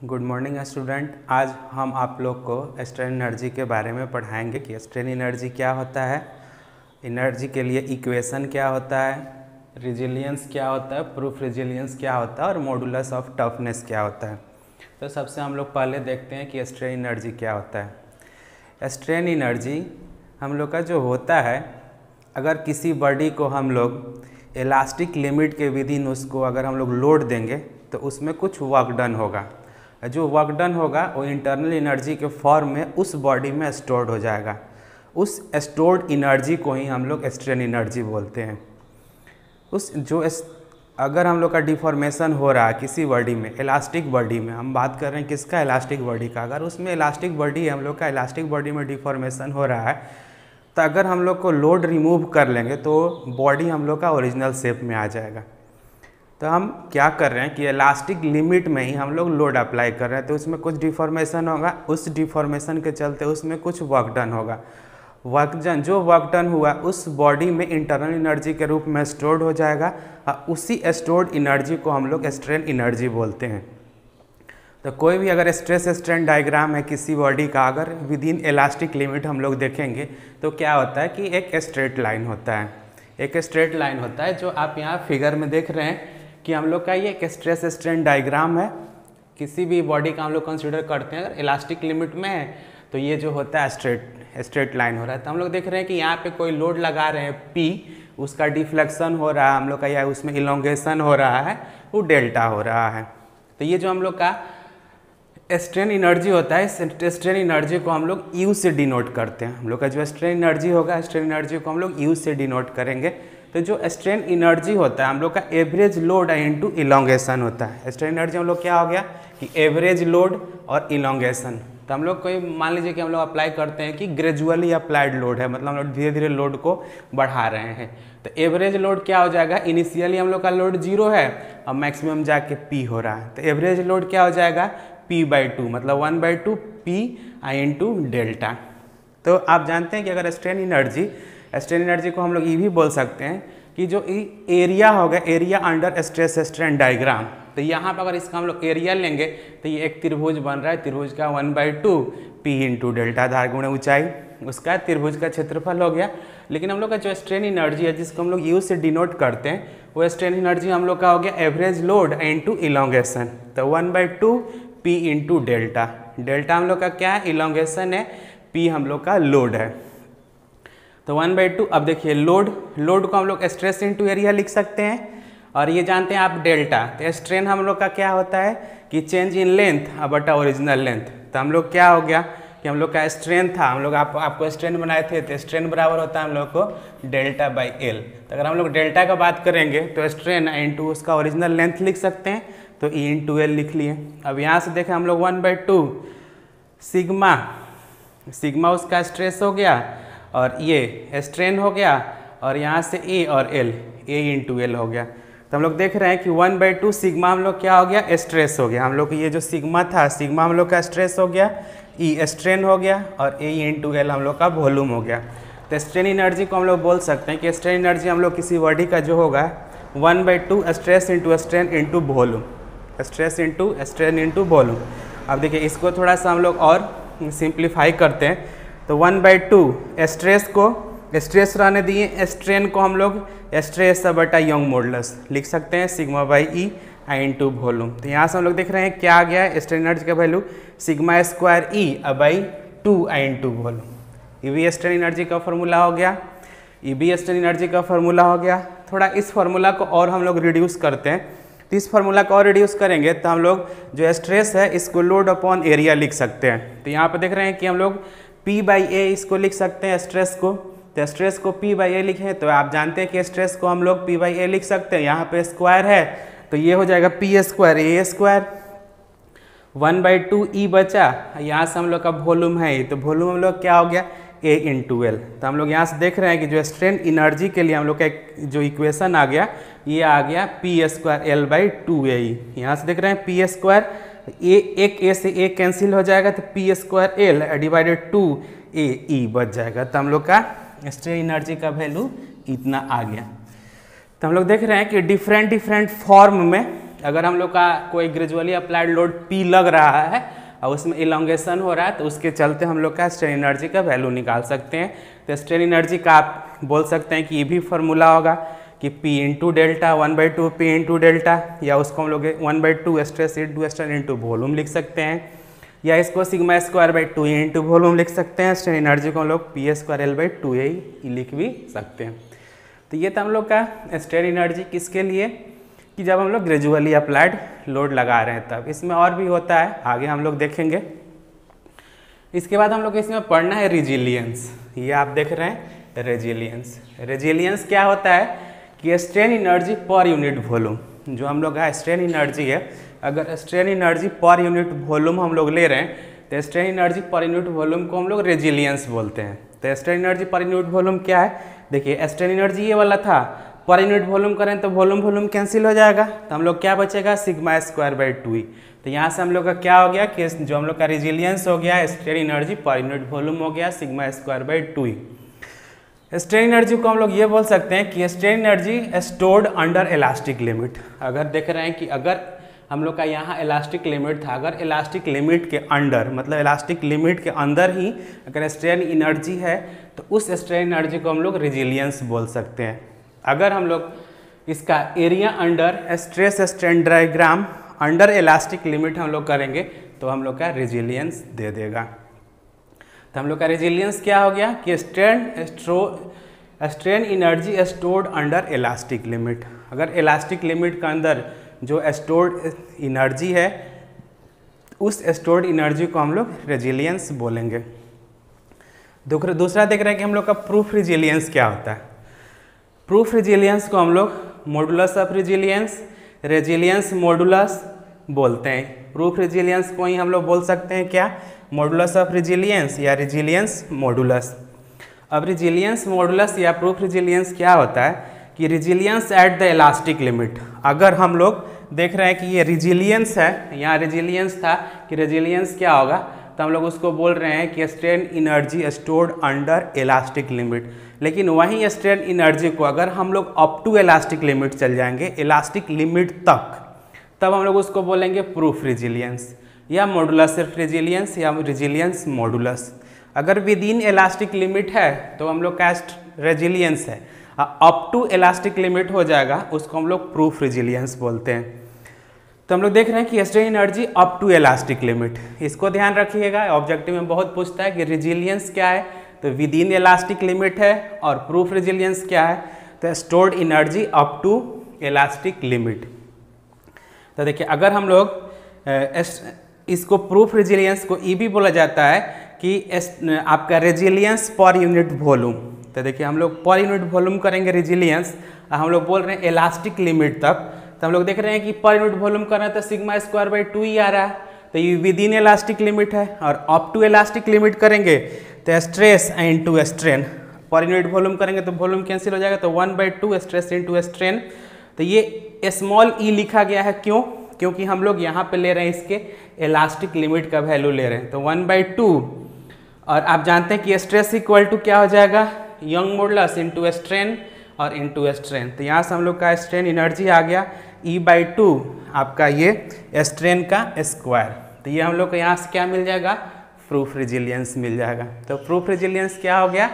Good morning student. आज हम आप लोग को स्ट्रेन एनर्जी के बारे में पढ़ाएंगे कि स्ट्रेन एनर्जी क्या होता है, एनर्जी के लिए इक्वेशन क्या होता है, रेजिलियंस क्या होता है, प्रूफ रेजिलियंस क्या होता है और मॉडुलस ऑफ टफनेस क्या होता है। तो सबसे हम लोग पहले देखते हैं कि स्ट्रेन एनर्जी क्या होता है। स्ट्रेन एनर्जी हम लोग का जो होता है, अगर किसी बॉडी को हम लोग इलास्टिक लिमिट के विदिन उसको अगर हम लोग लोड देंगे तो उसमें कुछ वर्क डन होगा। जो वर्क डन होगा वो इंटरनल एनर्जी के फॉर्म में उस बॉडी में स्टोर्ड हो जाएगा। उस स्टोर्ड एनर्जी को ही हम लोग स्ट्रेन एनर्जी बोलते हैं। अगर हम लोग का डिफॉर्मेशन हो रहा है किसी बॉडी में, इलास्टिक बॉडी में, हम बात कर रहे हैं किसका, इलास्टिक बॉडी का, अगर उसमें इलास्टिक बॉडी है, हम लोग का इलास्टिक बॉडी में डिफॉर्मेशन हो रहा है, तो अगर हम लोग को लोड रिमूव कर लेंगे तो बॉडी हम लोग का ओरिजिनल शेप में आ जाएगा। तो हम क्या कर रहे हैं कि इलास्टिक लिमिट में ही हम लोग लोड अप्लाई कर रहे हैं, तो उसमें कुछ डिफॉर्मेशन होगा, उस डिफॉर्मेशन के चलते उसमें कुछ वर्क डन होगा। जो वर्क डन हुआ उस बॉडी में इंटरनल एनर्जी के रूप में स्टोर्ड हो जाएगा और उसी स्टोर्ड एनर्जी को हम लोग स्ट्रेन एनर्जी बोलते हैं। तो कोई भी अगर स्ट्रेस स्ट्रेन डायग्राम है किसी बॉडी का, अगर विदिन इलास्टिक लिमिट हम लोग देखेंगे तो क्या होता है कि एक स्ट्रेट लाइन होता है, एक स्ट्रेट लाइन होता है जो आप यहाँ फिगर में देख रहे हैं कि हम लोग का ये एक स्ट्रेस स्ट्रेन डायग्राम है। किसी भी बॉडी का हम लोग कंसीडर करते हैं, अगर इलास्टिक लिमिट में है तो ये जो होता है स्ट्रेट लाइन हो रहा है। तो हम लोग देख रहे हैं कि यहाँ पे कोई लोड लगा रहे हैं P, उसका डिफ्लेक्शन हो रहा है हम लोग का, या उसमें इलोंगेशन हो रहा है, वो डेल्टा हो रहा है। तो ये जो हम लोग का स्ट्रेन एनर्जी होता है, स्ट्रेन एनर्जी को हम लोग U से डिनोट करते हैं। हम लोग का जो स्ट्रेन एनर्जी होगा, स्ट्रेन एनर्जी को हम लोग U से डिनोट करेंगे। तो जो स्ट्रेन एनर्जी होता है हम लोग का एवरेज लोड इनटू इलोंगेशन होता है। स्ट्रेन एनर्जी हम लोग क्या हो गया कि एवरेज लोड और इलोंगेशन। तो हम लोग कोई मान लीजिए कि हम लोग अप्लाई करते हैं कि ग्रेजुअली अप्लाइड लोड है, मतलब हम लोग धीरे धीरे लोड को बढ़ा रहे हैं। तो एवरेज लोड क्या हो जाएगा, इनिशियली हम लोग का लोड 0 है और मैक्सिमम जाके P हो रहा है। तो एवरेज लोड क्या हो जाएगा P/2, मतलब 1/2 P इंटू डेल्टा। तो आप जानते हैं कि अगर स्ट्रेन एनर्जी को हम लोग ये भी बोल सकते हैं कि जो एरिया होगा, area under stress strain diagram, तो यहाँ पर अगर इसका हम लोग एरिया लेंगे तो ये एक त्रिभुज बन रहा है, त्रिभुज का 1/2 P इंटू डेल्टा, आधार गुणे ऊंचाई, उसका त्रिभुज का क्षेत्रफल हो गया। लेकिन हम लोग का जो स्ट्रेन एनर्जी है जिसको हम लोग U से डिनोट करते हैं, वो स्ट्रेन एनर्जी हम लोग का हो गया एवरेज लोड इंटू इलोंगेशन। तो 1/2 P इंटू डेल्टा, डेल्टा हम लोग का क्या है, इलोंगेशन है, P हम लोग का लोड है। तो 1/2। अब देखिए लोड को हम लोग स्ट्रेस इंटू एरिया लिख सकते हैं, और ये जानते हैं आप डेल्टा। तो स्ट्रेन हम लोग का क्या होता है कि चेंज इन लेंथ बटा ओरिजिनल लेंथ। तो हम लोग क्या हो गया कि हम लोग का स्ट्रेन था, हम लोग आपको स्ट्रेन बनाए थे, तो स्ट्रेन बराबर होता है हम लोग को डेल्टा बाई एल। तो अगर हम लोग डेल्टा का बात करेंगे तो स्ट्रेन इंटू उसका ओरिजिनल लेंथ लिख सकते हैं, तो E इंटू एल लिख लिए। अब यहाँ से देखें हम लोग 1/2 सिग्मा उसका स्ट्रेस हो गया और ये स्ट्रेन हो गया, और यहाँ से A और L, A इंटू एल हो गया। तो हम लोग देख रहे हैं कि 1/2 सिग्मा हम लोग क्या हो गया, स्ट्रेस हो गया। हम लोग ये जो सिग्मा था, सिग्मा हम लोग का स्ट्रेस हो गया, E स्ट्रेन हो गया, और A इंटू एल हम लोग का वॉल्यूम हो गया। तो स्ट्रेन एनर्जी को हम लोग बोल सकते हैं कि स्ट्रेन एनर्जी हम लोग किसी बॉडी का जो होगा 1/2 stress into strain into volume, stress into strain into volume. अब देखिए इसको थोड़ा सा हम लोग और सिंप्लीफाई करते हैं। तो 1/2 स्ट्रेस रहने दिए, स्ट्रेन को हम लोग स्ट्रेस बटा यंग मॉडुलस लिख सकते हैं, sigma by E into volume. तो यहाँ से हम लोग देख रहे हैं क्या आ गया है, स्ट्रेन एनर्जी का value sigma square E by 2 into volume. ये भी स्ट्रेन एनर्जी का फॉर्मूला हो गया, ये भी स्ट्रेन एनर्जी का फॉर्मूला हो गया। थोड़ा इस फार्मूला को और हम लोग रिड्यूस करते हैं, तो इस फार्मूला को और रिड्यूस करेंगे तो हम लोग जो स्ट्रेस है इसको लोड अपॉन एरिया लिख सकते हैं। तो यहाँ पर देख रहे हैं कि हम लोग P/A इसको लिख सकते हैं स्ट्रेस को। तो स्ट्रेस को P/A लिखें तो आप जानते हैं कि स्ट्रेस को हम लोग P/A लिख सकते हैं, यहाँ पे स्क्वायर है तो ये हो जाएगा P square A square, 1/2 E बचा, यहाँ से हम लोग का वॉल्यूम है, तो वॉल्यूम हम लोग क्या हो गया A इंटू एल। तो हम लोग यहाँ से देख रहे हैं कि जो स्ट्रेन एनर्जी के लिए हम लोग का जो इक्वेशन आ गया, ये आ गया P स्क्वायर L/2AE। यहाँ से देख रहे हैं P स्क्वायर, एक A से A कैंसिल हो जाएगा, तो P square L divided 2AE बच जाएगा। तो हम लोग का स्ट्रेन एनर्जी का वैल्यू इतना आ गया। तो हम लोग देख रहे हैं कि डिफरेंट फॉर्म में अगर हम लोग का कोई ग्रेजुअली अप्लाइड लोड P लग रहा है और उसमें इलोंगेशन हो रहा है, तो उसके चलते हम लोग का स्ट्रेन एनर्जी का वैल्यू निकाल सकते हैं। तो स्ट्रेन एनर्जी का आप बोल सकते हैं कि ये भी फॉर्मूला होगा कि P into delta 1/2 P into delta, या उसको हम लोग 1/2 stress into strain into volume लिख सकते हैं, या इसको sigma square by 2 into volume लिख सकते हैं। स्ट्रेन एनर्जी को हम लोग P²L/2A लिख भी सकते हैं। तो ये था हम लोग का स्ट्रेन एनर्जी किसके लिए, कि जब हम लोग ग्रेजुअली अप्लाइड लोड लगा रहे हैं तब। इसमें और भी होता है, आगे हम लोग देखेंगे। इसके बाद हम लोग इसमें पढ़ना है रेजिलियंस। ये आप देख रहे हैं रेजिलियंस। रेजिलियंस क्या होता है कि strain energy per unit volume, जो हम लोग का स्ट्रेन एनर्जी है, अगर strain energy per unit volume हम लोग ले रहे हैं तो strain energy per unit volume को हम लोग रेजिलियंस बोलते हैं। तो strain energy per unit volume क्या है, देखिए स्ट्रेन एनर्जी ये वाला था, पर यूनिट वॉल्यूम करें तो वॉल्यूम कैंसिल हो जाएगा, तो हम लोग क्या बचेगा σ²/2E। तो यहाँ से हम लोग का क्या हो गया कि जो हम लोग का रेजिलियंस हो गया strain energy per unit volume हो गया σ²/2E। स्ट्रेन एनर्जी को हम लोग ये बोल सकते हैं कि strain energy stored under elastic limit. अगर देख रहे हैं कि अगर हम लोग का यहाँ इलास्टिक लिमिट था, अगर इलास्टिक लिमिट के अंडर, मतलब इलास्टिक लिमिट के अंदर ही अगर स्ट्रेन एनर्जी है तो उस स्ट्रेन एनर्जी को हम लोग रेजिलियंस बोल सकते हैं। अगर हम लोग इसका area under stress strain diagram under elastic limit हम लोग करेंगे तो हम लोग का रेजिलियंस दे देगा। तो हम लोग का रेजिलियंस क्या हो गया कि strain energy stored under elastic limit. अगर इलास्टिक लिमिट के अंदर जो स्टोर्ड एनर्जी है उस स्टोर्ड एनर्जी को हम लोग रेजिलियंस बोलेंगे। दूसरा देख रहे हैं कि हम लोग का प्रूफ रेजिलियंस क्या होता है। प्रूफ रेजिलियंस को हम लोग modulus of resilience, resilience modulus बोलते हैं। प्रूफ रेजिलियंस को ही हम लोग बोल सकते हैं क्या, मॉडुलस ऑफ रेजिलियंस या रेजिलियंस मॉडुलस। अब रेजिलियंस मॉडुलस या प्रूफ रेजिलियंस क्या होता है कि resilience at the elastic limit. अगर हम लोग देख रहे हैं कि ये रेजिलियंस है, यहाँ रेजिलियंस था कि रेजिलियंस क्या होगा, तो हम लोग उसको बोल रहे हैं कि strain energy stored under elastic limit. लेकिन वहीं स्ट्रेन एनर्जी को अगर हम लोग अप टू इलास्टिक लिमिट चल जाएंगे, इलास्टिक लिमिट तक, तब हम लोग उसको बोलेंगे प्रूफ रेजिलियंस या मॉडुलस ऑफ रेजिलियंस या रेजिलियंस मॉडुलस। अगर विद इन इलास्टिक लिमिट है तो हम लोग का रेजिलियंस है, अप टू इलास्टिक लिमिट हो जाएगा उसको हम लोग प्रूफ रेजिलियंस बोलते हैं। तो हम लोग देख रहे हैं कि strain energy up to elastic limit, इसको ध्यान रखिएगा, ऑब्जेक्टिव में बहुत पूछता है कि रेजिलियंस क्या है, तो विद इन इलास्टिक लिमिट है, और प्रूफ रेजिलियंस क्या है, तो stored energy up to elastic limit. तो देखिए अगर हम लोग इसको प्रूफ रेजिलियंस को ये भी बोला जाता है कि आपका रेजिलियंस पर यूनिट वॉल्यूम। तो देखिए हम लोग पर यूनिट वॉल्यूम करेंगे रेजिलियंस, हम लोग बोल रहे हैं इलास्टिक लिमिट तक, तो हम लोग देख रहे हैं कि पर यूनिट वॉल्यूम कर रहे हैं तो σ²/2E आ रहा है, तो ये विद इन इलास्टिक लिमिट है। और अप टू इलास्टिक लिमिट करेंगे तो स्ट्रेस इंटू स्ट्रेन, पर यूनिट वॉल्यूम करेंगे तो वॉल्यूम कैंसिल हो जाएगा, तो 1/2 स्ट्रेस इंटू स्ट्रेन। तो ये स्मॉल ई लिखा गया है, क्यों, क्योंकि हम लोग यहाँ पे ले रहे हैं इसके इलास्टिक लिमिट का वैल्यू ले रहे हैं, तो 1/2। और आप जानते हैं कि स्ट्रेस इक्वल टू क्या हो जाएगा, यंग मॉडुलस इंटू स्ट्रेन और इंटू स्ट्रेन। तो यहाँ से हम लोग का स्ट्रेन एनर्जी आ गया E/2 आपका ये स्ट्रेन का स्क्वायर। तो ये हम लोग को यहाँ से क्या मिल जाएगा, प्रूफ रेजिलियंस मिल जाएगा। तो प्रूफ रेजिलियंस क्या हो गया,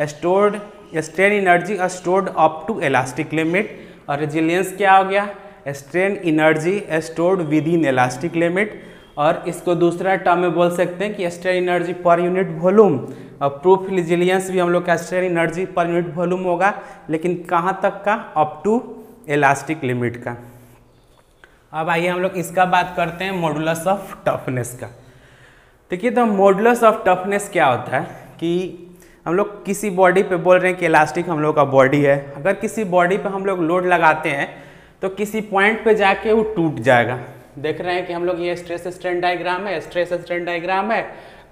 stored strain energy stored up to elastic limit, और रेजिलियंस क्या हो गया, strain energy stored within elastic limit. और इसको दूसरा टर्म में बोल सकते हैं कि strain energy per unit volume, और प्रूफ रेजिलियंस भी हम लोग का strain energy per unit volume होगा, लेकिन कहाँ तक का, अप टू इलास्टिक लिमिट का। अब आइए हम लोग इसका बात करते हैं मॉडुलस ऑफ टफनेस का। देखिए तो मॉडुलस ऑफ टफनेस क्या होता है कि हम लोग किसी बॉडी पे बोल रहे हैं कि इलास्टिक हम लोग का बॉडी है, अगर किसी बॉडी पे हम लोग लोड लगाते हैं तो किसी पॉइंट पे जाके वो टूट जाएगा। देख रहे हैं कि हम लोग ये स्ट्रेस स्ट्रेन डायग्राम है, स्ट्रेस स्ट्रेन डायग्राम है,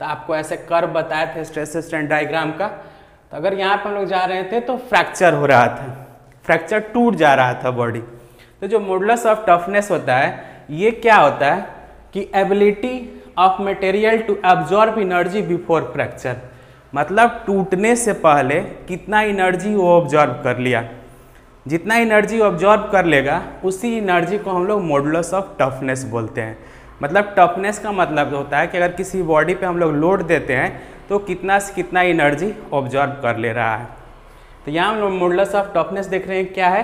तो आपको ऐसे कर्व बताए थे स्ट्रेस स्ट्रेन डायग्राम का। तो अगर यहाँ पे हम लोग जा रहे थे तो फ्रैक्चर हो रहा था, फ्रैक्चर टूट जा रहा था बॉडी। तो जो मॉडुलस ऑफ टफनेस होता है ये क्या होता है कि ability of material to absorb energy before fracture, मतलब टूटने से पहले कितना एनर्जी वो ऑब्जॉर्ब कर लिया। जितना एनर्जी ऑब्जॉर्व कर लेगा उसी एनर्जी को हम लोग मॉडुलस ऑफ टफनेस बोलते हैं। मतलब टफनेस का मतलब होता है कि अगर किसी बॉडी पे हम लोग लोड देते हैं तो कितना से कितना एनर्जी ऑब्जॉर्व कर ले रहा है। तो यहाँ हम लोग मॉडुलस ऑफ टफनेस देख रहे हैं क्या है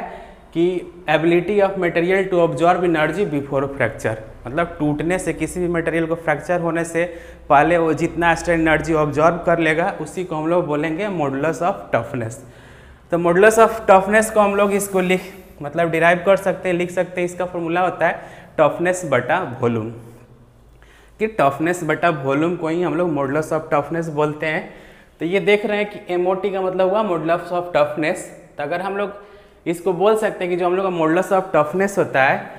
कि ability of material to absorb energy before fracture, मतलब टूटने से किसी भी मटेरियल को फ्रैक्चर होने से पहले वो जितना स्ट्रेन एनर्जी ऑब्जॉर्व कर लेगा उसी को हम लोग बोलेंगे मॉडुलस ऑफ टफनेस। तो मॉडुलस ऑफ टफनेस को हम लोग इसको मतलब डिराइव कर सकते हैं, लिख सकते हैं। इसका फॉर्मूला होता है टफनेस बटा वॉल्यूम, कि टफनेस बटा वॉल्यूम को ही हम लोग मॉडुलस ऑफ टफनेस बोलते हैं। तो ये देख रहे हैं कि एमओटी का मतलब हुआ मॉडुलस ऑफ टफनेस। तो अगर हम लोग इसको बोल सकते हैं कि जो हम लोग का मॉडुलस ऑफ टफनेस होता है,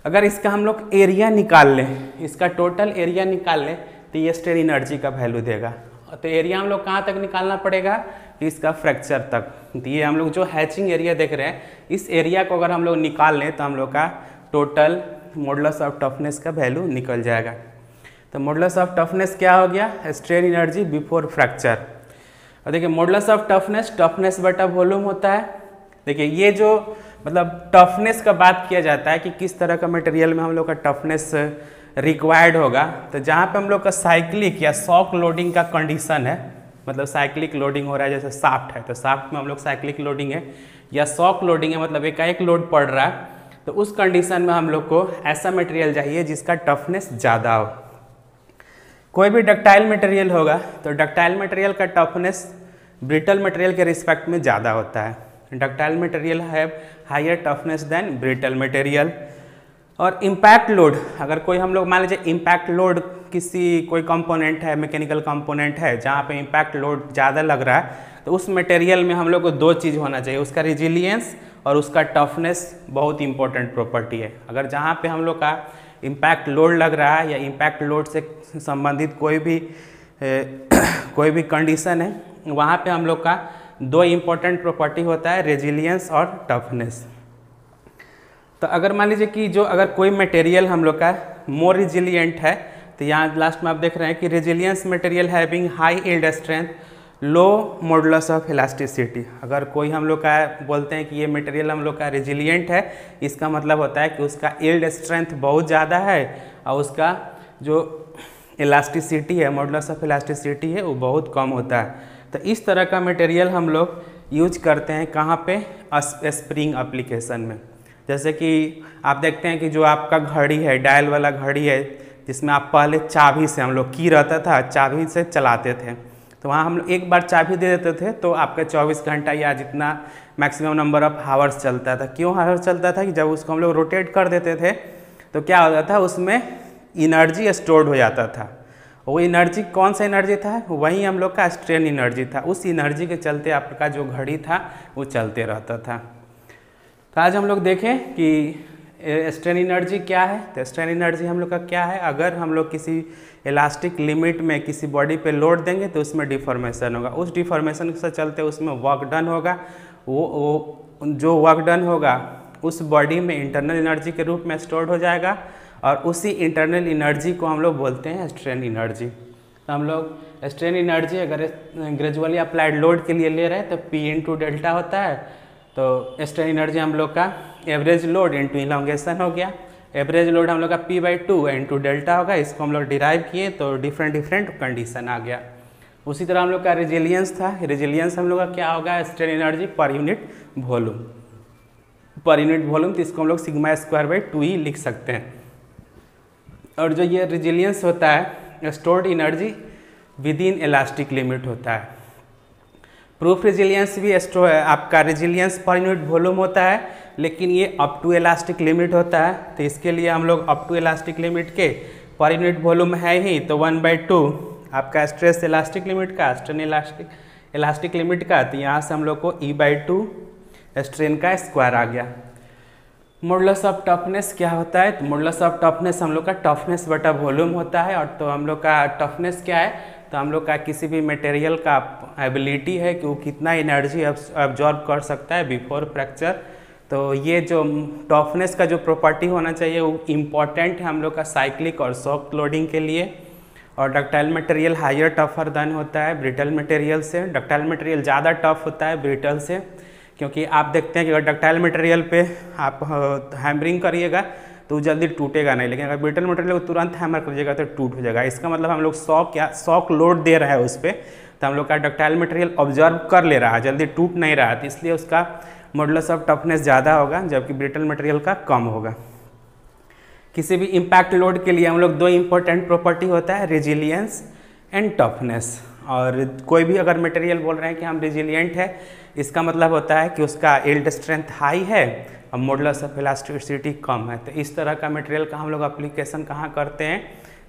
अगर इसका हम लोग एरिया निकाल लें, इसका टोटल एरिया निकाल लें तो ये स्ट्रेन एनर्जी का वैल्यू देगा। तो एरिया हम लोग कहाँ तक निकालना पड़ेगा, इसका फ्रैक्चर तक। तो ये हम लोग जो हैचिंग एरिया देख रहे हैं, इस एरिया को अगर हम लोग निकाल लें तो हम लोग का टोटल मॉडुलस ऑफ टफनेस का वैल्यू निकल जाएगा। तो मॉडुलस ऑफ टफनेस क्या हो गया, स्ट्रेन एनर्जी बिफोर फ्रैक्चर। और देखिए मॉडुलस ऑफ टफनेस टफनेस बटा वॉल्यूम होता है। देखिए ये जो मतलब टफनेस का बात किया जाता है कि किस तरह का मटेरियल में हम लोग का टफनेस रिक्वायर्ड होगा। तो जहाँ पे हम लोग का साइक्लिक या शॉक लोडिंग का कंडीशन है, मतलब साइक्लिक लोडिंग हो रहा है, जैसे शाफ्ट है तो शाफ्ट में हम लोग साइक्लिक लोडिंग है, या शॉक लोडिंग है मतलब एकाएक लोड पड़ रहा है, तो उस कंडीशन में हम लोग को ऐसा मटेरियल चाहिए जिसका टफनेस ज़्यादा हो। कोई भी डक्टाइल मटेरियल होगा तो डक्टाइल मटेरियल का टफनेस ब्रिटल मटेरियल के रिस्पेक्ट में ज़्यादा होता है। Ductile material have higher toughness than brittle material. और इम्पैक्ट लोड, अगर कोई हम लोग मान लीजिए इम्पैक्ट लोड किसी कोई कंपोनेंट है, मैकेनिकल कंपोनेंट है जहाँ पे इम्पैक्ट लोड ज़्यादा लग रहा है, तो उस मटेरियल में हम लोग को दो चीज़ होना चाहिए, उसका रेजिलियंस और उसका टफनेस बहुत इंपॉर्टेंट प्रॉपर्टी है। अगर जहाँ पे हम लोग का इम्पैक्ट लोड लग रहा है या इम्पैक्ट लोड से संबंधित कोई भी कंडीशन है, वहाँ पे हम लोग का दो इम्पोर्टेंट प्रॉपर्टी होता है, रेजिलियंस और टफनेस। तो अगर मान लीजिए कि जो अगर कोई मटेरियल हम लोग का मोर रेजिलियंट है, तो यहाँ लास्ट में आप देख रहे हैं कि resilience material having high yield strength low modulus of elasticity. अगर कोई हम लोग का बोलते हैं कि ये मटेरियल हम लोग का रेजिलियंट है, इसका मतलब होता है कि उसका यील्ड स्ट्रेंथ बहुत ज़्यादा है और उसका जो इलास्टिसिटी है, मॉडुलस ऑफ इलास्टिसिटी है, वो बहुत कम होता है। तो इस तरह का मटेरियल हम लोग यूज करते हैं कहाँ पे, स्प्रिंग एप्लीकेशन में। जैसे कि आप देखते हैं कि जो आपका घड़ी है, डायल वाला घड़ी है, जिसमें आप पहले चाबी से हम लोग की रहता था, चाबी से चलाते थे, तो वहाँ हम लोग एक बार चाबी दे देते थे तो आपका 24 घंटा या जितना मैक्सिमम नंबर ऑफ हावर्स चलता था। क्यों हावर्स चलता था कि जब उसको हम लोग रोटेट कर देते थे तो क्या होता था, उसमें एनर्जी स्टोर्ड हो जाता था। वो एनर्जी कौन सा एनर्जी था, वही हम लोग का स्ट्रेन एनर्जी था। उस एनर्जी के चलते आपका जो घड़ी था वो चलते रहता था। तो आज हम लोग देखें कि स्ट्रेन एनर्जी क्या है। तो स्ट्रेन एनर्जी हम लोग का क्या है, अगर हम लोग किसी इलास्टिक लिमिट में किसी बॉडी पे लोड देंगे तो उसमें डिफॉर्मेशन होगा, उस डिफॉर्मेशन से चलते उसमें वर्क डन होगा, वो जो वर्क डन होगा उस बॉडी में इंटरनल एनर्जी के रूप में स्टोर्ड हो जाएगा और उसी इंटरनल एनर्जी को हम लोग बोलते हैं स्ट्रेन एनर्जी। तो हम लोग स्ट्रेन एनर्जी अगर ग्रेजुअली अप्लाइड लोड के लिए ले रहे हैं तो P इंटू डेल्टा होता है। तो स्ट्रेन एनर्जी हम लोग का एवरेज लोड इंटू इलांगेशन हो गया। एवरेज लोड हम लोग का P/2 इंटू डेल्टा होगा। इसको हम लोग डिराइव किए तो डिफरेंट कंडीशन आ गया। उसी तरह हम लोग का रेजिलियंस था। रेजिलियंस हम लोग का क्या होगा, strain energy per unit volume, पर यूनिट वॉल्यूम। तो इसको हम लोग σ²/2E लिख सकते हैं। और जो ये रेजिलियंस होता है, stored energy with in elastic limit होता है। प्रूफ रेजिलियंस भी आपका रेजिलियंस पर यूनिट वॉल्यूम होता है, लेकिन ये अप टू इलास्टिक लिमिट होता है। तो इसके लिए हम लोग अप टू इलास्टिक लिमिट के पर यूनिट वॉल्यूम है ही, तो 1/2 आपका स्ट्रेस इलास्टिक लिमिट का, स्ट्रेन इलास्टिक लिमिट का, तो यहाँ से हम लोग को E/2 स्ट्रेन का स्क्वायर आ गया। मॉडुलस ऑफ टफनेस क्या होता है, तो मॉडुलस ऑफ टफनेस हम लोग का टफनेस बटा वॉल्यूम होता है। और तो हम लोग का टफनेस क्या है, तो हम लोग का किसी भी मटेरियल का एबिलिटी है कि वो कितना एनर्जी अब्जॉर्ब कर सकता है बिफोर फ्रैक्चर। तो ये जो टफनेस का जो प्रॉपर्टी होना चाहिए वो इम्पॉर्टेंट है हम लोग का साइक्लिक और शॉक लोडिंग के लिए। और ductile material higher tougher than होता है ब्रिटल मटेरियल से। डक्टाइल मटेरियल ज़्यादा टफ होता है ब्रिटल से, क्योंकि आप देखते हैं कि अगर डक्टाइल मटेरियल पे आप हैमरिंग करिएगा तो वो जल्दी टूटेगा नहीं, लेकिन अगर ब्रिटल मटेरियल को तुरंत हैमर करिएगा तो टूट हो जाएगा। इसका मतलब हम लोग शॉक लोड दे रहा है उस पर, तो हम लोग का डक्टाइल मटेरियल ऑब्जर्व कर ले रहा है, जल्दी टूट नहीं रहा है, तो इसलिए उसका मॉडुलस ऑफ टफनेस ज़्यादा होगा जबकि ब्रिटल मटेरियल का कम होगा। किसी भी इम्पैक्ट लोड के लिए हम लोग दो इंपॉर्टेंट प्रॉपर्टी होता है, रेजिलियंस एंड टफनेस। और कोई भी अगर मटेरियल बोल रहे हैं कि हम रेजिलियंट है, इसका मतलब होता है कि उसका यील्ड स्ट्रेंथ हाई है और मॉडुलस ऑफ इलास्टिसिटी कम है। तो इस तरह का मटेरियल का हम लोग एप्लीकेशन कहाँ करते हैं,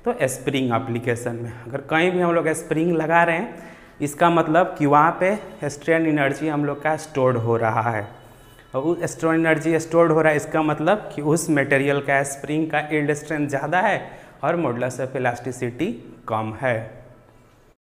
तो स्प्रिंग एप्लीकेशन में। अगर कहीं भी हम लोग स्प्रिंग लगा रहे हैं, इसका मतलब कि वहाँ पे स्ट्रेन एनर्जी हम लोग का स्टोर्ड हो रहा है, और उस स्ट्रेन एनर्जी स्टोर्ड हो रहा है, इसका मतलब कि उस मटेरियल का स्प्रिंग का यील्ड स्ट्रेंथ ज़्यादा है और मॉडुलस ऑफ इलास्टिसिटी कम है।